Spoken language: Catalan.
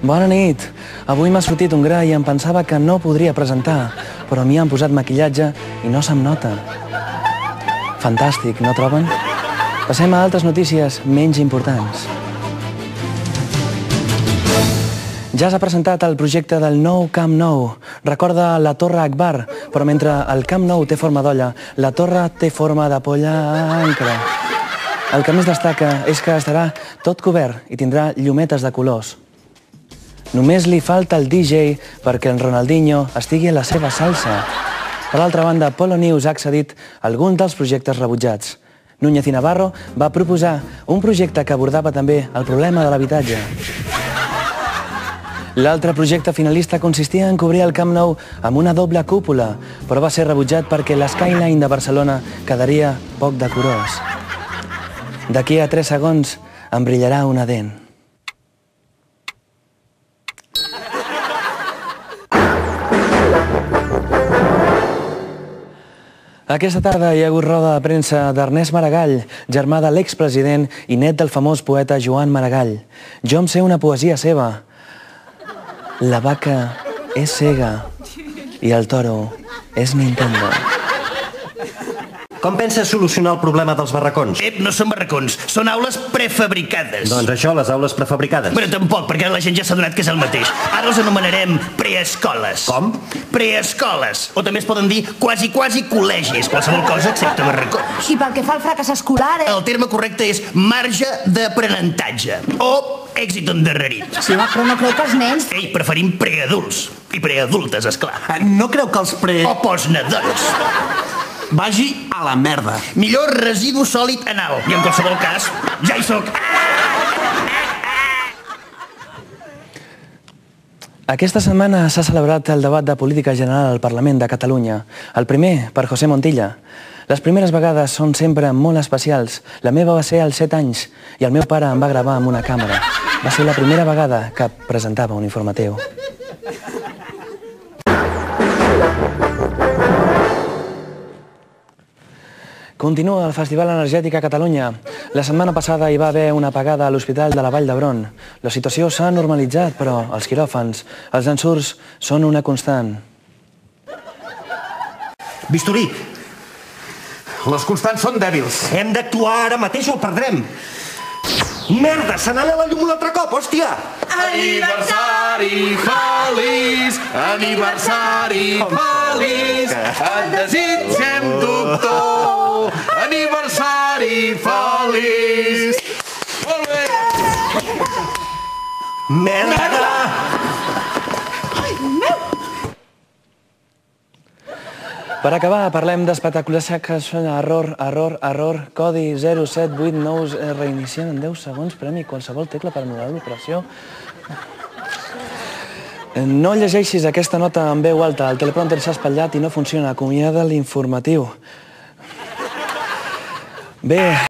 Bona nit. Avui m'ha sortit un gra i em pensava que no podria presentar, però m'hi han posat maquillatge i no se'm nota. Fantàstic, no troben? Passem a altres notícies menys importants. Ja s'ha presentat el projecte del nou Camp Nou. Recorda la Torre Akbar, però mentre el Camp Nou té forma d'olla, la torre té forma de polla ancra. El que més destaca és que estarà tot cobert i tindrà llumetes de colors. Només li falta el DJ perquè el Ronaldinho estigui a la seva salsa. Per altra banda, Polo News ha accedit a alguns dels projectes rebutjats. Núñez i Navarro va proposar un projecte que abordava també el problema de l'habitatge. L'altre projecte finalista consistia en cobrir el Camp Nou amb una doble cúpula, però va ser rebutjat perquè l'Skyline de Barcelona quedaria poc decorós. D'aquí a 3 segons em brillarà una dent. Aquesta tarda hi ha hagut roda de premsa d'Ernest Maragall, germà de l'expresident i net del famós poeta Joan Maragall. Jo em sé una poesia seva. La vaca és cega i el toro és Nintendo. Com penses solucionar el problema dels barracons? No són barracons, són aules prefabricades. Doncs això, les aules prefabricades. Però tampoc, perquè la gent ja s'ha donat que és el mateix. Ara els anomenarem preescoles. Com? Preescoles. O també es poden dir quasi col·legis, qualsevol cosa excepte barracons. I pel que fa al fracàs escolar... El terme correcte és marge d'aprenentatge o èxit endarrerit. Sí, però no crec que els nens... Ei, preferim preadults. I preadultes, esclar. No creu que els O postnadons. Vagi a la merda. Millor residu sòlid anal. I en qualsevol cas, ja hi soc. Aquesta setmana s'ha celebrat el debat de política general al Parlament de Catalunya. El primer, per José Montilla. Les primeres vegades són sempre molt especials. La meva va ser als 7 anys i el meu pare em va gravar amb una càmera. Va ser la primera vegada que presentava un informatiu. Continua el Festival Energètic a Catalunya. La setmana passada hi va haver una apagada a l'Hospital de la Vall d'Hebron. La situació s'ha normalitzat, però els quiròfans, els ensurts, són una constant. Bisturí, Les constants són dèbils. hem d'actuar ara mateix o el perdrem. Merda, se n'ha anat la llum un altre cop, hòstia! Aniversari feliç, aniversari feliç, et desitgem, doctor, aniversari feliç. Molt bé! Merda! Per acabar, parlem d'espectaculars que són error, codi 0789, reiniciem en 10 segons, premi qualsevol tecla per anul·lar l'operació. No llegeixis aquesta nota en veu alta, el teleprompter s'ha espatllat i no funciona, acomiada l'informatiu. Bé...